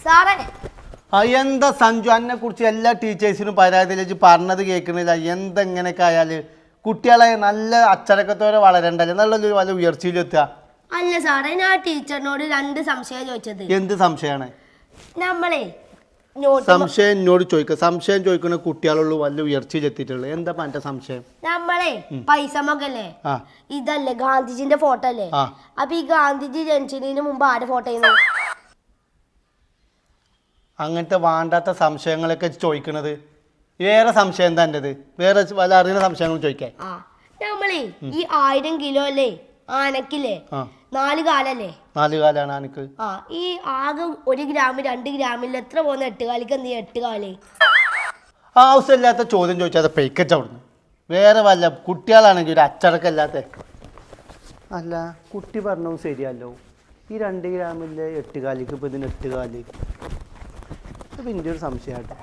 സാറേ എന്താ സഞ്ജു എന്നെ കുറിച്ച് എല്ലാ ടീച്ചേഴ്സിനും പരാതിയിലേക്ക് പറഞ്ഞത് കേൾക്കണില്ല എന്തെങ്ങനെയൊക്കെ ആയാല് കുട്ടികളെ നല്ല അച്ചടക്കത്തോടെ വളരണ്ടല്ലേ നല്ലൊരു വല്ല ഉയർച്ചയിലെത്തുക. അല്ല സാറേ ഞാൻ ടീച്ചറിനോട് 2 സംശയം ചോദിച്ചത്. എന്ത് സംശയമാണ്? നമ്മളെ സംശയം എന്നോട് ചോദിക്കുക. സംശയം ചോദിക്കുന്ന കുട്ടികളുള്ളൂ വല്ല ഉയർച്ചയിലെത്തിയിട്ടുള്ളത്. എന്താ എന്റെ സംശയം? നമ്മളെ പൈസ മകല്ലേ ഇതല്ലേ ഗാന്ധിജിന്റെ ഫോട്ടോ അല്ലേ? അപ്പൊ ഈ ഗാന്ധിജി ജനിച്ചതിന് മുമ്പ് ആരുടെ ഫോട്ടോ ചെയ്യുന്നു? അങ്ങനത്തെ വേണ്ടാത്ത സംശയങ്ങളൊക്കെ ചോദിക്കണത്. വേറെ സംശയം എന്താ എൻ്റെത്? വേറെ വല്ല അറിയുന്ന സംശയങ്ങൾ ചോദിക്കാൻ. നമ്മളെ ഈ 1000 കിലോ അല്ലേ ആനക്കില്ലേ 4 കാലല്ലേ? 4 കാലാണ് ആനക്ക്. ഈ ആകെ 1 ഗ്രാം 2 ഗ്രാമിൽ എത്ര പോകുന്ന 8 കാലിക്ക് എന്ത് 8 കാല്? ആവശ്യമില്ലാത്ത ചോദ്യം ചോദിച്ചാൽ പെയ്ക്കച്ച അവിടുന്ന്. വേറെ വല്ല കുട്ടികളാണെങ്കിൽ ഒരു അച്ചടക്കമില്ലാത്ത. അല്ല കുട്ടി പറഞ്ഞത് ശരിയല്ലോ. ഈ 2 ഗ്രാമിലെ 8 കാലിക്ക് ഇപ്പോൾ ഇതിന് 8 കാല്. അപ്പം എൻ്റെ ഒരു സംശയമായിട്ട്